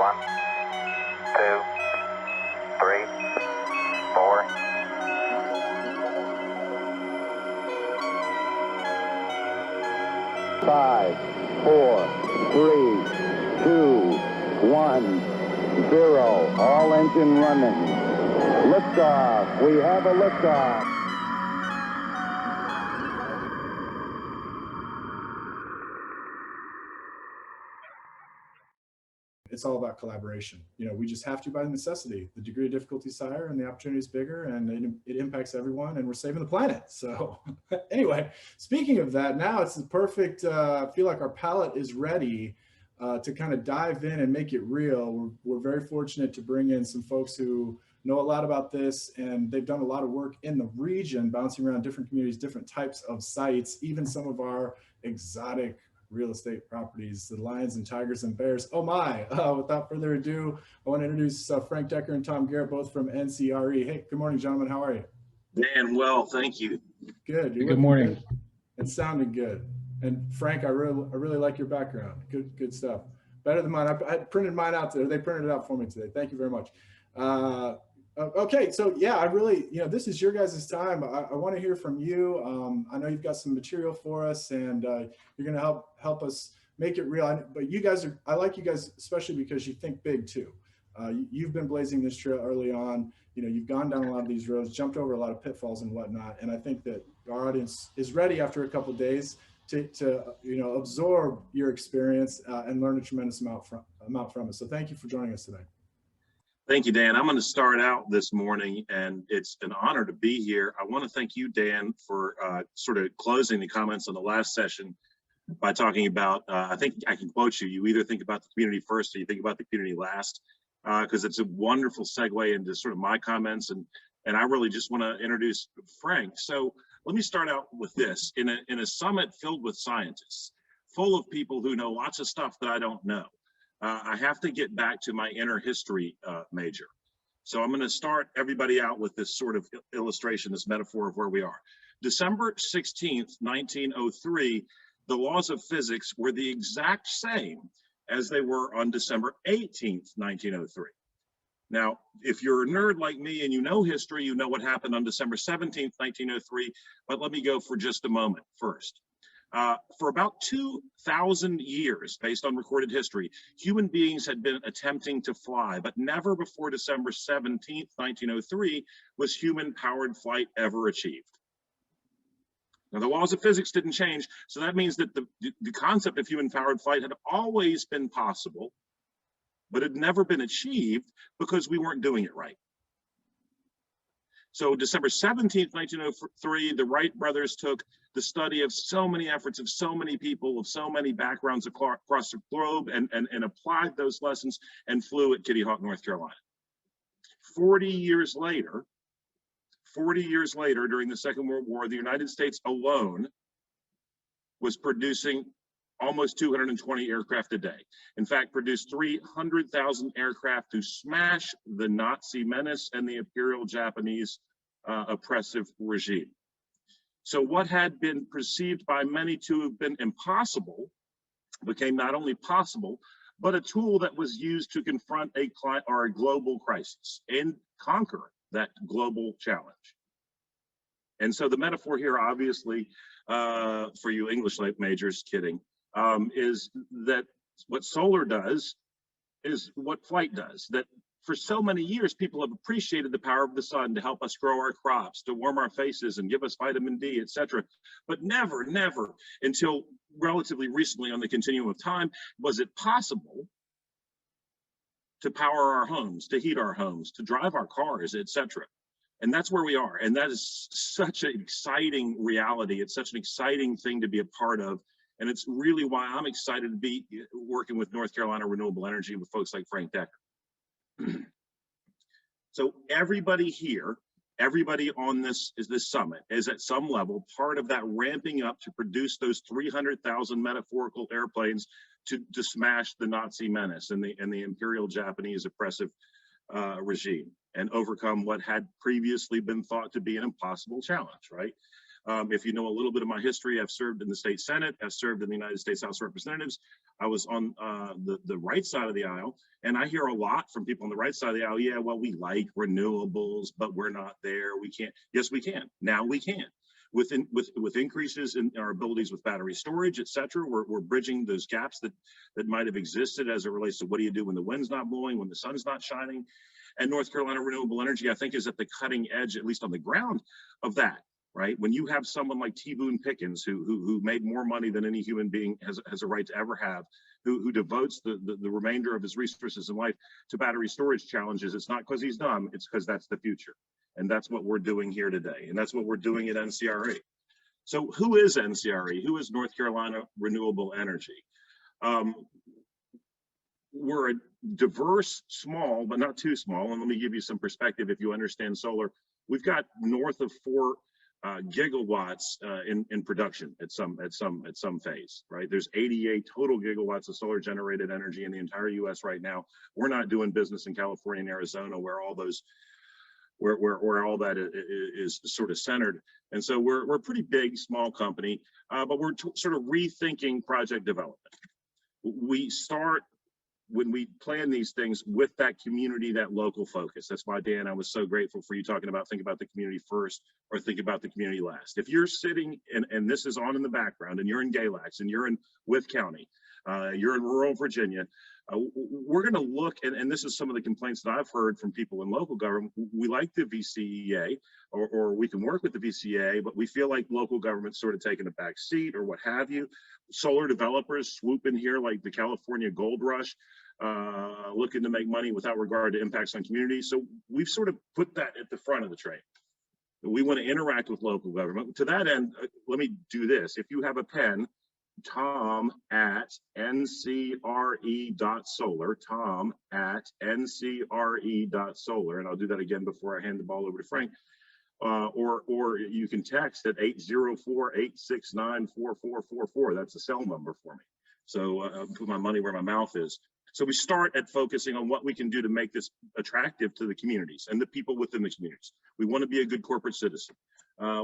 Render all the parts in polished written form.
1, 2, 3, 4. 5, 4, 3, 2, 1, 0. All engine running. Liftoff. We have a liftoff. It's all about collaboration. We just have to by necessity. The degree of difficulty is higher and the opportunity is bigger, and it impacts everyone, and we're saving the planet. So anyway, speaking of that, now it's the perfect, I feel like our palette is ready to kind of dive in and make it real. We're very fortunate to bring in some folks who know a lot about this, and they've done a lot of work in the region, bouncing around different communities, different types of sites, even some of our exotic real estate properties, the lions and tigers and bears. Oh my, without further ado, I want to introduce Frank Decker and Tom Garrett, both from NCRE. Hey, good morning, gentlemen. How are you? Dan, well, thank you. Good. Good morning. Good and sounding good. And Frank, I really like your background. Good stuff. Better than mine. I printed mine out there. They printed it out for me today. Thank you very much. Okay, so yeah, I really, this is your guys' time. I want to hear from you. I know you've got some material for us, and you're going to help us make it real. But you guys I like you guys, especially because you think big too. You've been blazing this trail early on. You've gone down a lot of these roads, jumped over a lot of pitfalls and whatnot. And I think that our audience is ready after a couple of days to absorb your experience and learn a tremendous amount from it. So thank you for joining us today. Thank you, Dan. I'm going to start out this morning, and it's an honor to be here. I want to thank you, Dan, for sort of closing the comments on the last session by talking about, I think I can quote you, you either think about the community first or you think about the community last, because it's a wonderful segue into sort of my comments, and I really just want to introduce Frank. So let me start out with this. In a summit filled with scientists, full of people who know lots of stuff that I don't know, I have to get back to my inner history major. So I'm going to start everybody out with this sort of illustration, this metaphor of where we are. December 16th, 1903, the laws of physics were the exact same as they were on December 18th, 1903. Now, if you're a nerd like me and you know history, you know what happened on December 17th, 1903, but let me go for just a moment first. For about 2,000 years, based on recorded history, human beings had been attempting to fly, but never before December 17th, 1903, was human-powered flight ever achieved. Now, the laws of physics didn't change, so that means that the concept of human-powered flight had always been possible, but had never been achieved because we weren't doing it right. So December 17th, 1903, the Wright brothers took the study of so many efforts of so many people, of so many backgrounds across the globe, and applied those lessons and flew at Kitty Hawk, North Carolina. 40 years later, during the Second World War, the United States alone was producing almost 220 aircraft a day. In fact, produced 300,000 aircraft to smash the Nazi menace and the Imperial Japanese oppressive regime. So what had been perceived by many to have been impossible became not only possible, but a tool that was used to confront a global crisis and conquer that global challenge. And so the metaphor here, obviously, for you English majors, kidding, is that what solar does is what flight does. That for so many years, people have appreciated the power of the sun to help us grow our crops, to warm our faces and give us vitamin D, etc. But never until relatively recently on the continuum of time was it possible to power our homes, to heat our homes, to drive our cars, etc. And that's where we are. And that is such an exciting reality. It's such an exciting thing to be a part of. And it's really why I'm excited to be working with North Carolina Renewable Energy with folks like Frank Decker. So everybody here, everybody on this summit is at some level part of that ramping up to produce those 300,000 metaphorical airplanes to smash the Nazi menace and the Imperial Japanese oppressive regime and overcome what had previously been thought to be an impossible challenge, right? If you know a little bit of my history, I've served in the state Senate, I've served in the United States House of Representatives. I was on the right side of the aisle, and I hear a lot from people on the right side of the aisle. Yeah, well, we like renewables, but we're not there. We can't. Yes, we can. Now we can. With increases in our abilities with battery storage, et cetera, we're bridging those gaps that might have existed as it relates to what do you do when the wind's not blowing, when the sun's not shining. And North Carolina Renewable Energy, I think, is at the cutting edge, at least on the ground, of that. Right? When you have someone like T. Boone Pickens, who made more money than any human being has a right to ever have, who devotes the remainder of his resources in life to battery storage challenges, it's not because he's dumb, it's because that's the future. And that's what we're doing here today. And that's what we're doing at NCRE. So who is NCRE? Who is North Carolina Renewable Energy? We're a diverse, small, but not too small. And let me give you some perspective if you understand solar. We've got north of 4 gigawatts in production at some phase, right? There's 88 total gigawatts of solar generated energy in the entire U.S. right now. We're not doing business in California and Arizona where all those, where all that is sort of centered. And so we're a pretty big, small company, but we're sort of rethinking project development. We start when we plan these things with that community, that local focus. That's why, Dan, I was so grateful for you talking about think about the community first or think about the community last. If you're sitting and this is on in the background and you're in Galax and you're in Wythe County, you're in rural Virginia, we're going to look, and this is some of the complaints that I've heard from people in local government. We like the VCEA, or we can work with the VCEA, but we feel like local government's sort of taking a back seat or what have you. Solar developers swoop in here like the California gold rush, looking to make money without regard to impacts on communities. So we've sort of put that at the front of the train. We want to interact with local government. To that end, let me do this. If you have a pen, tom@ncre.solar, tom@ncre.solar, and I'll do that again before I hand the ball over to Frank. Or you can text at 804-869-4444. That's a cell number for me. So put my money where my mouth is. So we start at focusing on what we can do to make this attractive to the communities and the people within the communities. We want to be a good corporate citizen.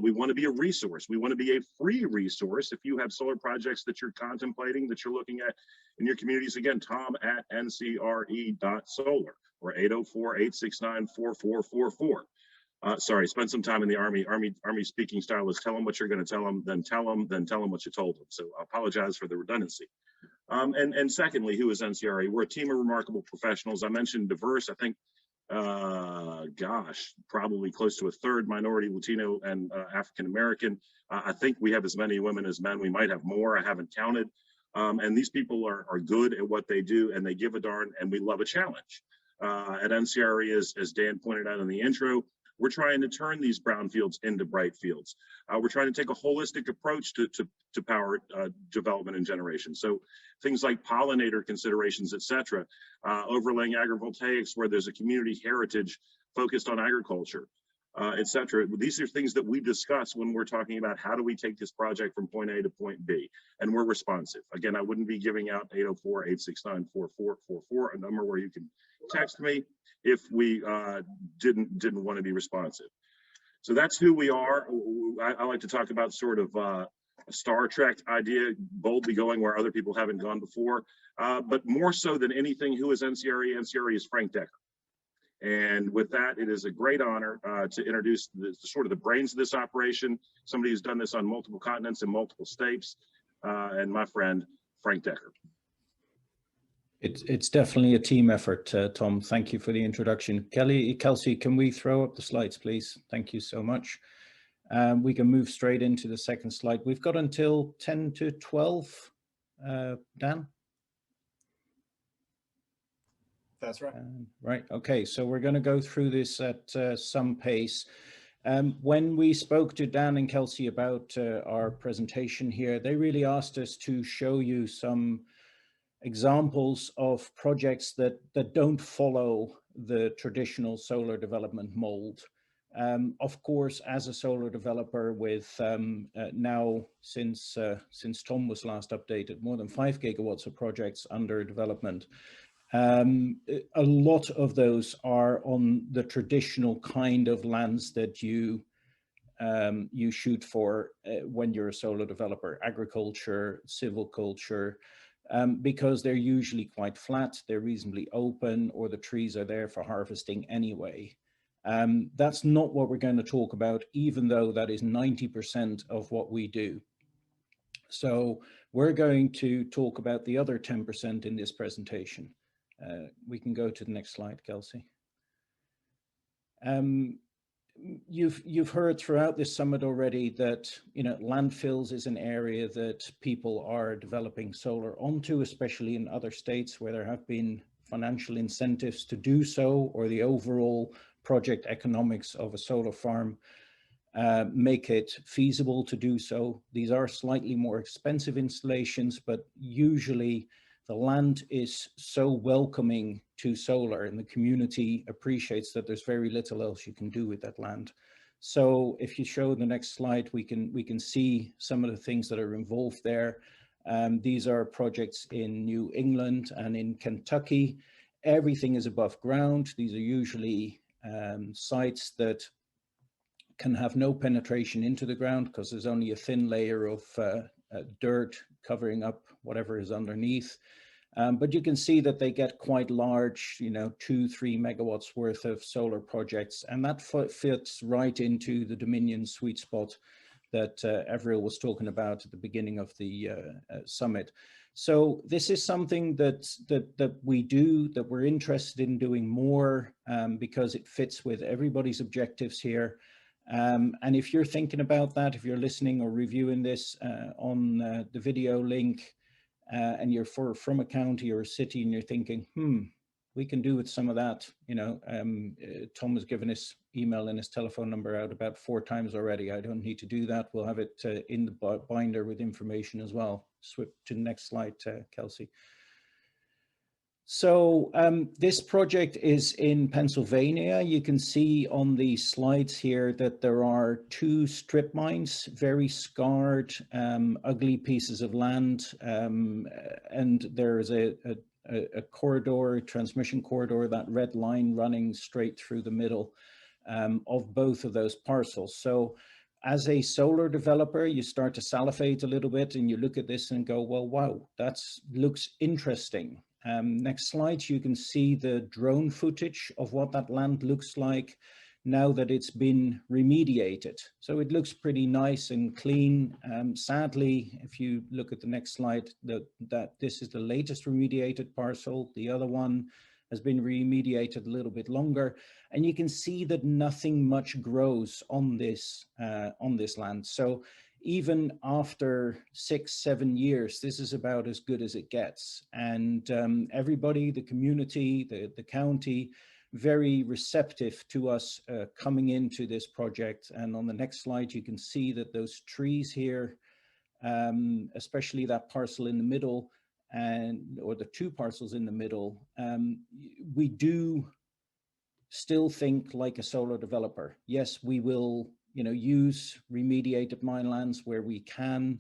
We want to be a resource. We want to be a free resource. If you have solar projects that you're contemplating, that you're looking at in your communities, again, tom@ncre.solar or 804-869-4444. Sorry, spend some time in the Army. Army speaking style is tell them what you're going to tell them, then tell them what you told them. So I apologize for the redundancy. And secondly, who is NCRE? We're a team of remarkable professionals. I mentioned diverse. I think, gosh, probably close to a third minority, Latino, and African American. I think we have as many women as men. We might have more. I haven't counted. And these people are good at what they do, and they give a darn, and we love a challenge. At NCRE, as Dan pointed out in the intro, we're trying to turn these brownfields into bright fields. We're trying to take a holistic approach to power development and generation. So things like pollinator considerations, et cetera, overlaying agrivoltaics where there's a community heritage focused on agriculture, et cetera. These are things that we discuss when we're talking about how do we take this project from point A to point B, and we're responsive. Again, I wouldn't be giving out 804-869-4444, a number where you can text me if we didn't want to be responsive. So that's who we are. I like to talk about sort of a Star Trek idea, boldly going where other people haven't gone before. But more so than anything, who is NCRE? NCRE is Frank Decker. And with that, it is a great honor to introduce sort of the brains of this operation, somebody who's done this on multiple continents and multiple states, and my friend, Frank Decker. It's definitely a team effort, Tom. Thank you for the introduction. Kelsey, can we throw up the slides, please? Thank you so much. We can move straight into the second slide. We've got until 10 to 12, Dan? That's right. Right, okay, so we're going to go through this at some pace. When we spoke to Dan and Kelsey about our presentation here, they really asked us to show you some examples of projects that don't follow the traditional solar development mold. Of course, as a solar developer with now, since Tom was last updated, more than 5 gigawatts of projects under development, a lot of those are on the traditional kind of lands that you you shoot for when you're a solar developer: agriculture, silviculture, because they're usually quite flat, they're reasonably open, or the trees are there for harvesting anyway. That's not what we're going to talk about, even though that is 90% of what we do. So we're going to talk about the other 10% in this presentation. We can go to the next slide, Kelsey. You've heard throughout this summit already that, you know, landfills is an area that people are developing solar onto, especially in other states where there have been financial incentives to do so, or the overall project economics of a solar farm make it feasible to do so. These are slightly more expensive installations, but usually the land is so welcoming to solar, and the community appreciates that there's very little else you can do with that land. So if you show the next slide, we can see some of the things that are involved there. These are projects in New England and in Kentucky. Everything is above ground. These are usually sites that can have no penetration into the ground because there's only a thin layer of dirt covering up whatever is underneath. But you can see that they get quite large, you know, 2-3 megawatts worth of solar projects, and that fits right into the Dominion sweet spot that Everil was talking about at the beginning of the summit. So this is something that we do, that we're interested in doing more, because it fits with everybody's objectives here. And if you're thinking about that, if you're listening or reviewing this on the video link, and you're from a county or a city, and you're thinking, we can do with some of that, you know, Tom has given his email and his telephone number out about 4 times already. I don't need to do that. We'll have it in the binder with information as well. Switch to the next slide, Kelsey. So this project is in Pennsylvania. You can see on the slides here that there are 2 strip mines, very scarred, ugly pieces of land, and there is a corridor, a transmission corridor, that red line running straight through the middle of both of those parcels. So as a solar developer, you start to salivate a little bit, and you look at this and go, well, wow, that looks interesting. Next slide, you can see the drone footage of what that land looks like now that it's been remediated. So it looks pretty nice and clean. Sadly, if you look at the next slide, that this is the latest remediated parcel. The other one has been remediated a little bit longer, and you can see that nothing much grows on this land. So even after 6-7 years, this is about as good as it gets. And everybody, the community, the county, very receptive to us coming into this project. And on the next slide, you can see that those trees here, especially that parcel in the middle, or the 2 parcels in the middle, we do still think like a solar developer. Yes, we will, you know, use remediated mine lands where we can.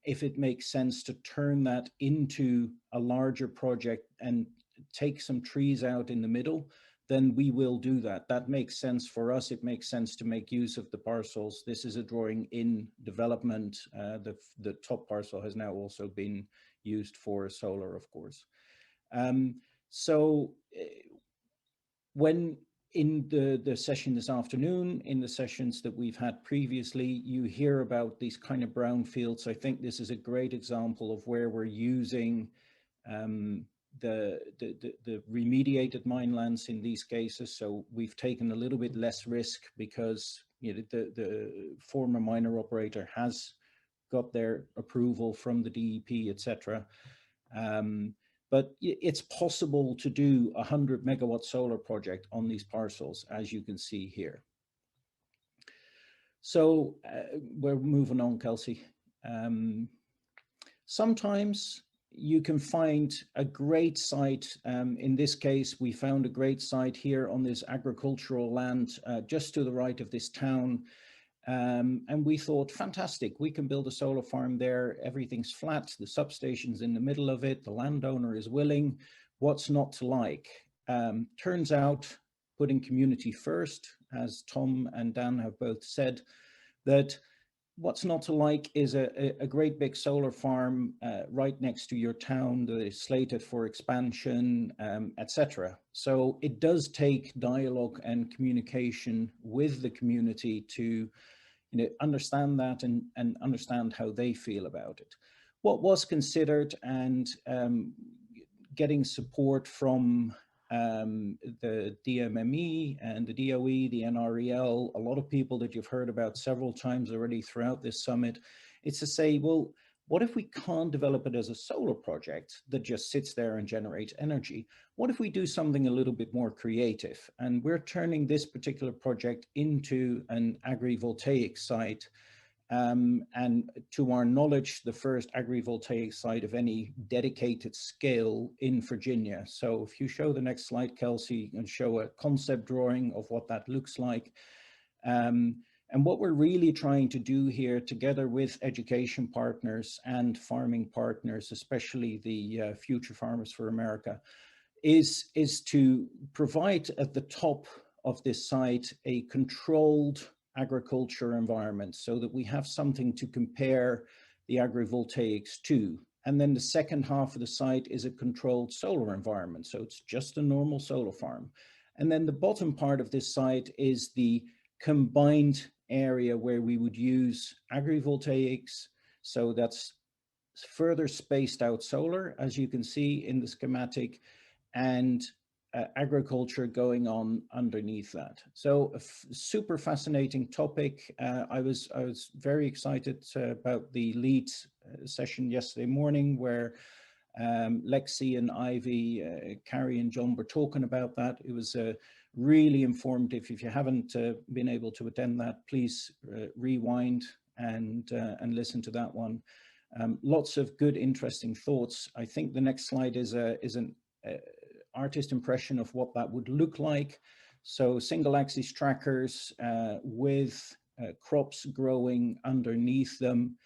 If it makes sense to turn that into a larger project and take some trees out in the middle, then we will do that. That makes sense for us. It makes sense to make use of the parcels. This is a drawing in development. The top parcel has now also been used for solar, of course. So when in the session this afternoon, in the sessions that we've had previously, you hear about these kind of brownfields. I think this is a great example of where we're using the remediated mine lands in these cases. So we've taken a little bit less risk because, you know, the former miner operator has got their approval from the DEP, etc. But it's possible to do a 100 megawatt solar project on these parcels, as you can see here. So we're moving on, Kelsey. Sometimes you can find a great site. In this case, we found a great site here on this agricultural land just to the right of this town. And we thought, fantastic, we can build a solar farm there. Everything's flat, the substation's in the middle of it, the landowner is willing. What's not to like? Turns out, putting community first, as Tom and Dan have both said, that what's not to like is a great big solar farm right next to your town that is slated for expansion, etc. So it does take dialogue and communication with the community to understand that and understand how they feel about it. What was considered, and getting support from the DMME and the DOE, the NREL, a lot of people that you've heard about several times already throughout this summit, it's to say, well, what if we can't develop it as a solar project that just sits there and generates energy? What if we do something a little bit more creative? And we're turning this particular project into an agrivoltaic site. And to our knowledge, the first agrivoltaic site of any dedicated scale in Virginia. So if you show the next slide, Kelsey, and show a concept drawing of what that looks like. And what we're really trying to do here, together with education partners and farming partners, especially the Future Farmers for America, is to provide at the top of this site a controlled agriculture environment so that we have something to compare the agrivoltaics to. And then the second half of the site is a controlled solar environment. So it's just a normal solar farm. And then the bottom part of this site is the combined area where we would use agrivoltaics. So that's further spaced out solar, as you can see in the schematic, and agriculture going on underneath that. So a super fascinating topic. I was very excited about the lead session yesterday morning where Lexi and Ivy, Carrie and John were talking about that. It was really informative. If you haven't been able to attend that, please rewind and listen to that one. Lots of good, interesting thoughts. I think the next slide is an artist impression of what that would look like. So single axis trackers with crops growing underneath them.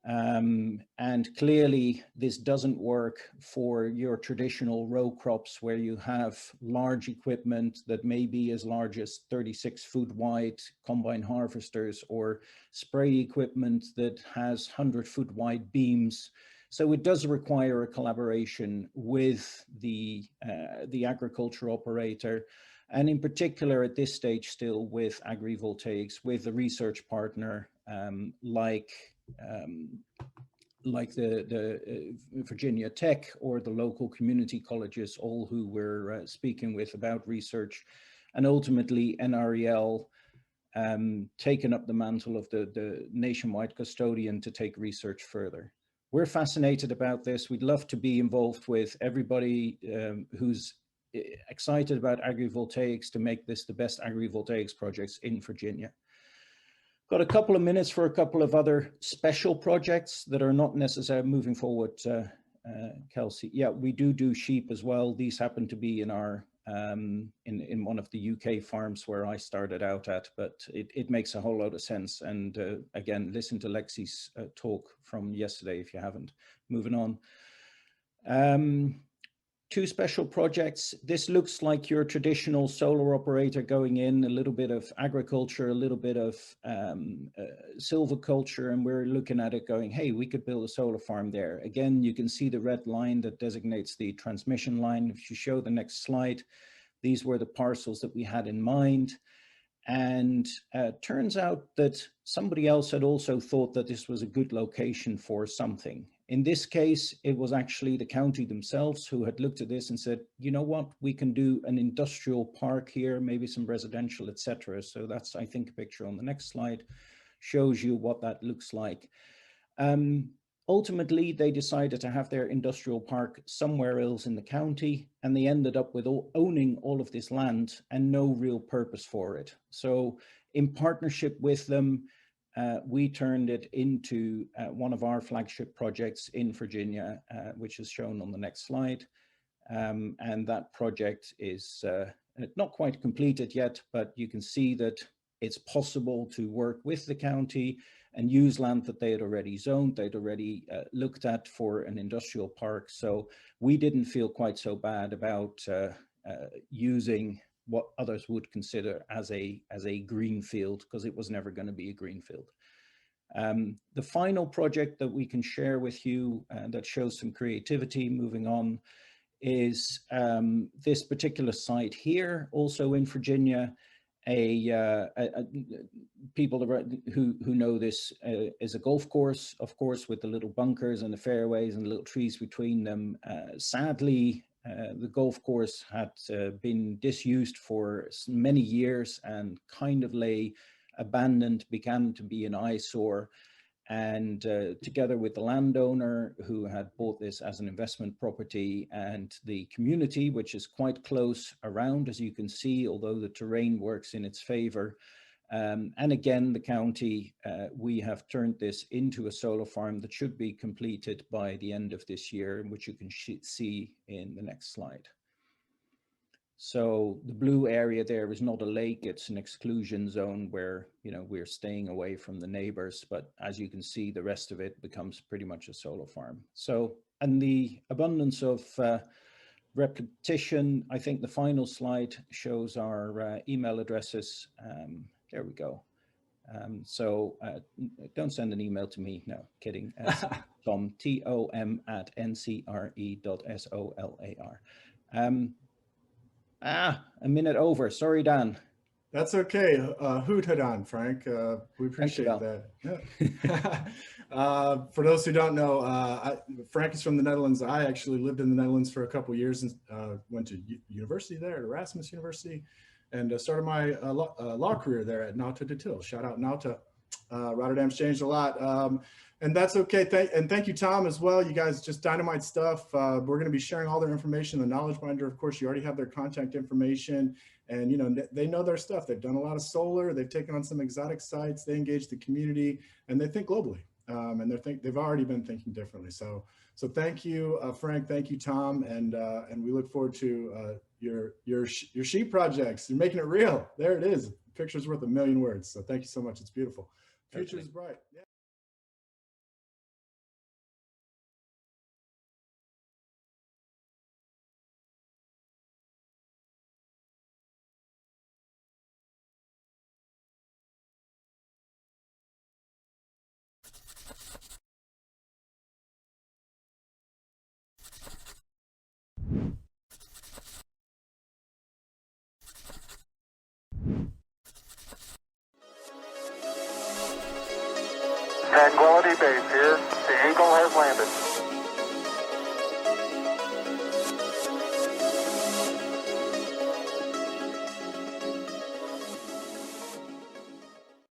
And clearly this doesn't work for your traditional row crops where you have large equipment that may be as large as 36 foot wide combine harvesters, or spray equipment that has 100-foot wide beams. So it does require a collaboration with the agriculture operator, and in particular at this stage still with agrivoltaics, with a research partner like the Virginia Tech or the local community colleges, all who we're speaking with about research, and ultimately NREL taken up the mantle of the nationwide custodian to take research further. We're fascinated about this. We'd love to be involved with everybody who's excited about agrivoltaics to make this the best agrivoltaics projects in Virginia. Got a couple of minutes for a couple of other special projects that are not necessarily moving forward, Kelsey. Yeah, we do sheep as well. These happen to be in our in one of the UK farms where I started out at, but it makes a whole lot of sense. And again, listen to Lexi's talk from yesterday if you haven't. Moving on. Two special projects. This looks like your traditional solar operator going in, a little bit of agriculture, a little bit of silviculture, and we're looking at it going, hey, we could build a solar farm there. Again, you can see the red line that designates the transmission line. If you show the next slide, these were the parcels that we had in mind. And turns out that somebody else had also thought that this was a good location for something. In this case, it was actually the county themselves who had looked at this and said, you know what, we can do an industrial park here, maybe some residential, etc. So that's, I think, a picture on the next slide shows you what that looks like. Ultimately, they decided to have their industrial park somewhere else in the county, and they ended up with owning all of this land and no real purpose for it. So in partnership with them, we turned it into one of our flagship projects in Virginia, which is shown on the next slide. And that project is not quite completed yet, but you can see that it's possible to work with the county and use land that they had already zoned, they'd already looked at for an industrial park. So we didn't feel quite so bad about using what others would consider as a green field, because it was never going to be a green field. The final project that we can share with you that shows some creativity moving on is this particular site here, also in Virginia. People who know this is a golf course, of course, with the little bunkers and the fairways and the little trees between them. Sadly, the golf course had been disused for many years and kind of lay abandoned, began to be an eyesore. And together with the landowner who had bought this as an investment property, and the community, which is quite close around, as you can see, although the terrain works in its favor. And again, the county, we have turned this into a solar farm that should be completed by the end of this year, which you can see in the next slide. So the blue area there is not a lake, it's an exclusion zone where, you know, we're staying away from the neighbors, but as you can see, the rest of it becomes pretty much a solar farm. So, and the abundance of repetition, I think the final slide shows our email addresses. There we go. So don't send an email to me, no, kidding. Tom, tom@ncre.solar. A minute over. Sorry, Dan. That's okay. Hoot on, Frank. We appreciate that. Yeah. For those who don't know, Frank is from the Netherlands. I actually lived in the Netherlands for a couple of years and went to university there at Erasmus University, and started my law career there at Nauta de Til. Shout out Nauta. Rotterdam's changed a lot. And that's okay. Thank you, Tom, as well. You guys, just dynamite stuff. We're going to be sharing all their information. The knowledge binder, of course, you already have their contact information, and you know, they know their stuff. They've done a lot of solar. They've taken on some exotic sites. They engage the community, and they think globally. And they've already been thinking differently. So thank you, Frank. Thank you, Tom, and we look forward to your sheep projects. You're making it real. There it is. Picture's worth a million words. So thank you so much. It's beautiful. Future is bright. Yeah. Tranquility Base here. The Eagle has landed.